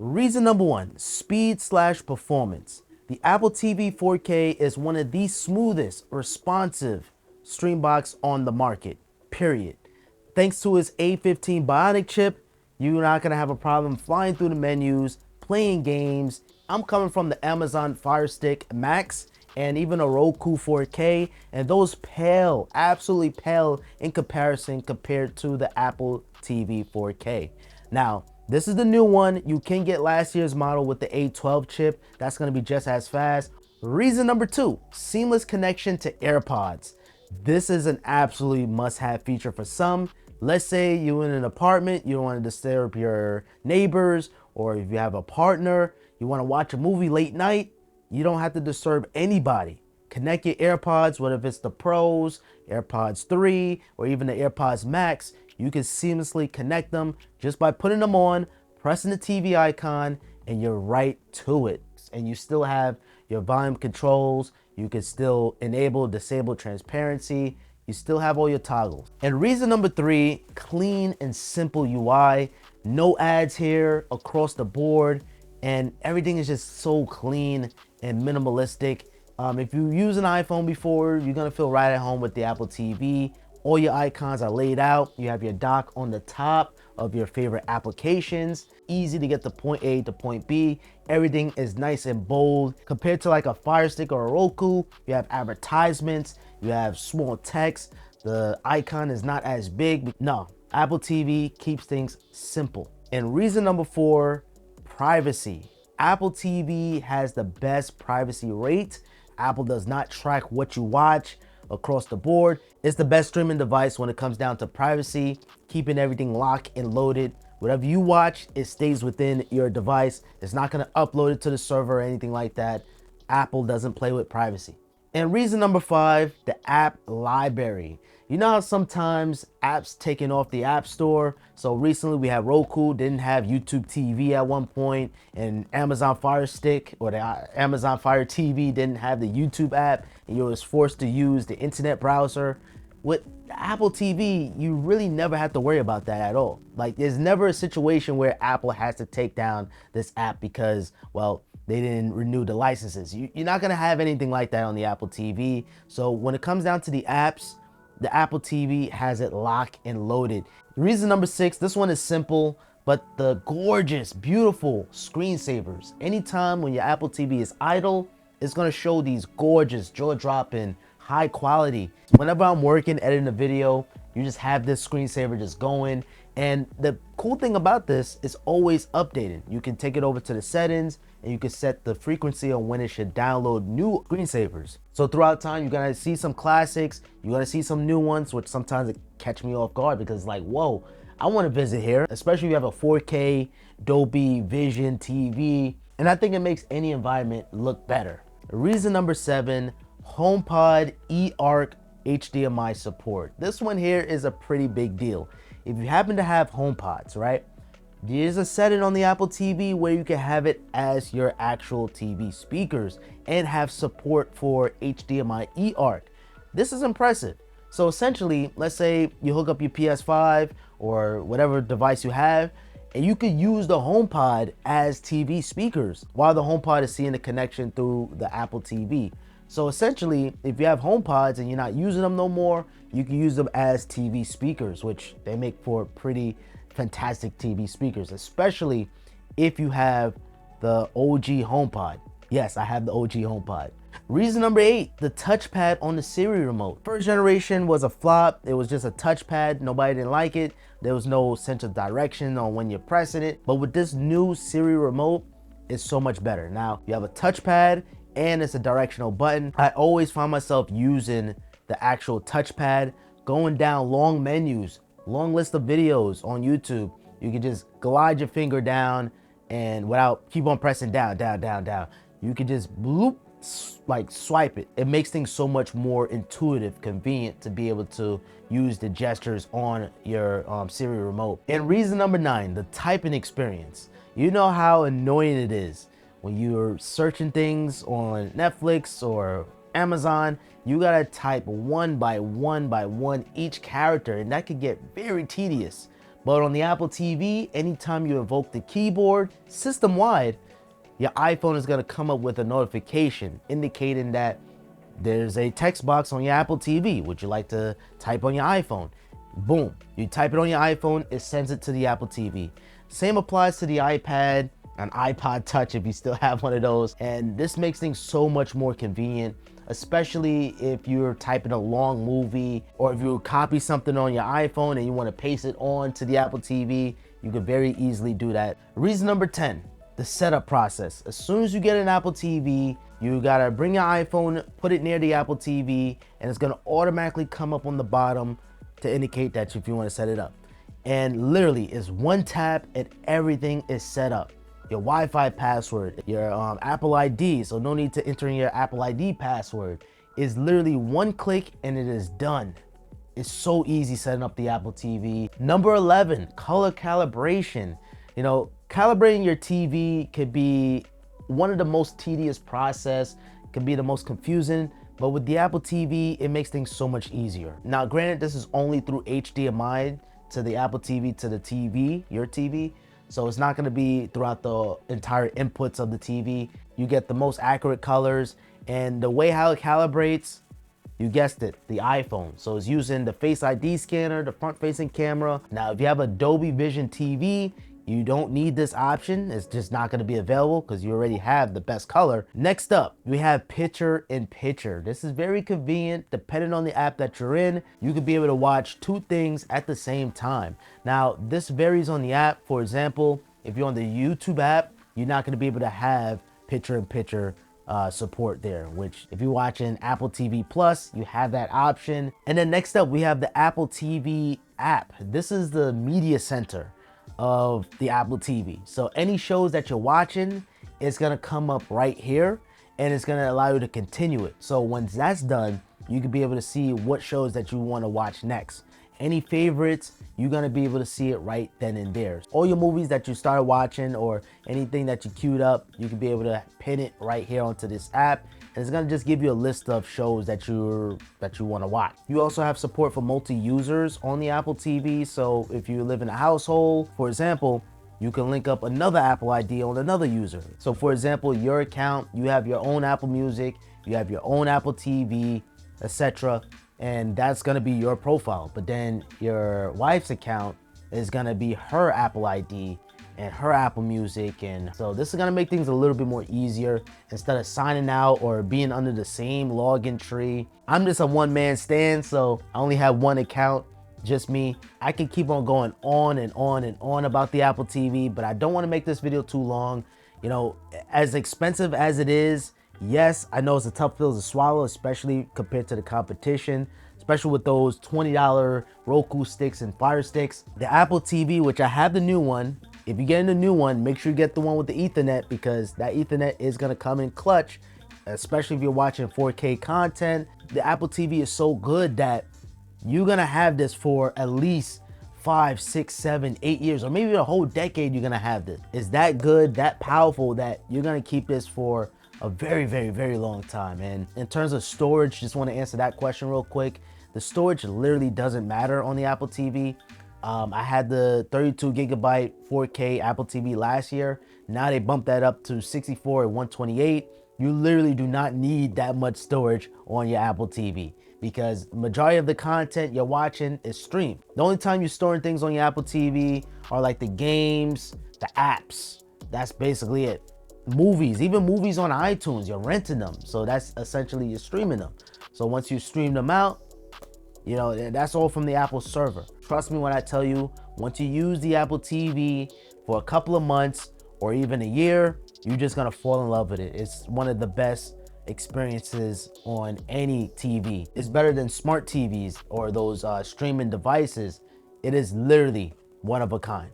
Reason number one, speed slash performance. The Apple TV 4K is one of the smoothest, responsive stream box on the market, period. Thanks to its A15 Bionic chip, you're not gonna have a problem flying through the menus, playing games. I'm coming from the Amazon Fire Stick Max and even a Roku 4K, and those pale, absolutely pale in comparison compared to the Apple TV 4K. Now, this is the new one. You can get last year's model with the A12 chip. That's gonna be just as fast. Reason number two, seamless connection to AirPods. This is an absolutely must-have feature for some. Let's say you're in an apartment, you don't want to disturb your neighbors, or if you have a partner, you want to watch a movie late night, you don't have to disturb anybody. Connect your AirPods, whether it's the Pros, AirPods 3, or even the AirPods Max. You can seamlessly connect them just by putting them on, pressing the TV icon, and you're right to it. And you still have your volume controls. You can still enable, disable transparency. You still have all your toggles. And reason number three, clean and simple UI. No ads here across the board. And everything is just so clean and minimalistic. If you use an iPhone before, you're gonna feel right at home with the Apple TV. All your icons are laid out. You have your dock on the top of your favorite applications. Easy to get to point A to point B. Everything is nice and bold. Compared to like a Fire Stick or a Roku, you have advertisements, you have small text. The icon is not as big. No, Apple TV keeps things simple. And reason number four, privacy. Apple TV has the best privacy rate. Apple does not track what you watch across the board. It's the best streaming device when it comes down to privacy, keeping everything locked and loaded. Whatever you watch, it stays within your device. It's not gonna upload it to the server or anything like that. Apple doesn't play with privacy. And reason number five, the app library. You know how sometimes apps taken off the App Store? So recently we had Roku, didn't have YouTube TV at one point, and Amazon Fire Stick or the Amazon Fire TV didn't have the YouTube app, and you was forced to use the internet browser. With Apple TV, you really never have to worry about that at all. Like, there's never a situation where Apple has to take down this app because, well, they didn't renew the licenses. You're not gonna have anything like that on the Apple TV. So when it comes down to the apps, the Apple TV has it locked and loaded. Reason number six, this one is simple, but the gorgeous, beautiful screensavers. Anytime when your Apple TV is idle, it's gonna show these gorgeous, jaw-dropping, high quality. Whenever I'm working, editing a video, you just have this screensaver just going. And the cool thing about this is always updated. You can take it over to the settings and you can set the frequency on when it should download new screensavers. So throughout time, you're gonna see some classics, you're gonna see some new ones, which sometimes it catch me off guard because it's like, whoa, I wanna visit here, especially if you have a 4K Dolby Vision TV. And I think it makes any environment look better. Reason number seven, HomePod eARC HDMI support. This one here is a pretty big deal. If you happen to have HomePods, right? There's a setting on the Apple TV where you can have it as your actual TV speakers and have support for HDMI eARC. This is impressive. So essentially, let's say you hook up your PS5 or whatever device you have, and you could use the HomePod as TV speakers while the HomePod is seeing the connection through the Apple TV. So essentially, if you have HomePods and you're not using them no more, you can use them as TV speakers, which they make for pretty fantastic TV speakers, especially if you have the OG HomePod. Yes, I have the OG HomePod. Reason number eight, the touchpad on the Siri remote. First generation was a flop. It was just a touchpad. Nobody didn't like it. There was no sense of direction on when you're pressing it. But with this new Siri remote, it's so much better. Now, you have a touchpad and it's a directional button. I always find myself using the actual touchpad, going down long menus, long list of videos on YouTube. You can just glide your finger down and without keep on pressing down, down, down, down. You can just bloop, like swipe it. It makes things so much more intuitive, convenient to be able to use the gestures on your Siri remote. And reason number nine, the typing experience. You know how annoying it is when you're searching things on Netflix or Amazon, you gotta type one by one each character, and that could get very tedious. But on the Apple TV, anytime you invoke the keyboard, system-wide, your iPhone is gonna come up with a notification indicating that there's a text box on your Apple TV. Would you like to type on your iPhone? Boom, you type it on your iPhone, it sends it to the Apple TV. Same applies to the iPad, an iPod Touch if you still have one of those. And this makes things so much more convenient, especially if you're typing a long movie, or if you copy something on your iPhone and you want to paste it on to the Apple TV, you can very easily do that. Reason number 10, the setup process. As soon as you get an Apple TV, you gotta bring your iPhone, put it near the Apple TV, and it's gonna automatically come up on the bottom to indicate that if you wanna set it up. And literally, it's one tap and everything is set up. Your Wi-Fi password, your Apple ID, so no need to enter in your Apple ID password. It's literally one click and it is done. It's so easy setting up the Apple TV. Number 11, color calibration. You know, calibrating your TV could be one of the most tedious process, can be the most confusing, but with the Apple TV, it makes things so much easier. Now, granted, this is only through HDMI to the Apple TV to the TV, your TV, so it's not gonna be throughout the entire inputs of the TV. You get the most accurate colors, and the way how it calibrates, you guessed it, the iPhone. So it's using the Face ID scanner, the front-facing camera. Now, if you have a Dolby Vision TV, you don't need this option. It's just not gonna be available because you already have the best color. Next up, we have picture in picture. This is very convenient. Depending on the app that you're in, you could be able to watch two things at the same time. Now, this varies on the app. For example, if you're on the YouTube app, you're not gonna be able to have picture in picture support there, which if you're watching Apple TV Plus, you have that option. And then next up, we have the Apple TV app. This is the media center of the Apple TV. So any shows that you're watching, it's gonna come up right here and it's gonna allow you to continue it. So once that's done, you can be able to see what shows that you wanna watch next. Any favorites, you're gonna be able to see it right then and there. All your movies that you started watching or anything that you queued up, you can be able to pin it right here onto this app. And it's gonna just give you a list of shows that you wanna watch. You also have support for multi-users on the Apple TV. So if you live in a household, for example, you can link up another Apple ID on another user. So for example, your account, you have your own Apple Music, you have your own Apple TV, etc. And that's gonna be your profile. But then your wife's account is gonna be her Apple ID and her Apple Music. And so this is gonna make things a little bit more easier instead of signing out or being under the same login tree. I'm just a one-man stand, so I only have one account, just me. I can keep on going on and on and on about the Apple TV, but I don't wanna make this video too long. You know, as expensive as it is, yes, I know it's a tough pill to swallow, especially compared to the competition, especially with those $20 Roku sticks and Fire Sticks. The Apple TV, which I have the new one, if you get in the new one, make sure you get the one with the Ethernet, because that Ethernet is gonna come in clutch, especially if you're watching 4K content. The Apple TV is so good that you're gonna have this for at least 5, 6, 7, 8 years, or maybe a whole decade. You're gonna have this. It's that good, that powerful, that you're gonna keep this for a very, very, very long time. And in terms of storage, just want to answer that question real quick. The storage literally doesn't matter on the Apple TV. I had the 32 gigabyte 4K Apple TV last year. Now they bumped that up to 64 and 128. You literally do not need that much storage on your Apple TV, because the majority of the content you're watching is streamed. The only time you're storing things on your Apple TV are like the games, the apps. That's basically it. Movies, even movies on iTunes, you're renting them. So that's essentially you're streaming them. So once you stream them out, you know, that's all from the Apple server. Trust me when I tell you, once you use the Apple TV for a couple of months or even a year, you're just gonna fall in love with it. It's one of the best experiences on any TV. It's better than smart TVs or those streaming devices. It is literally one of a kind.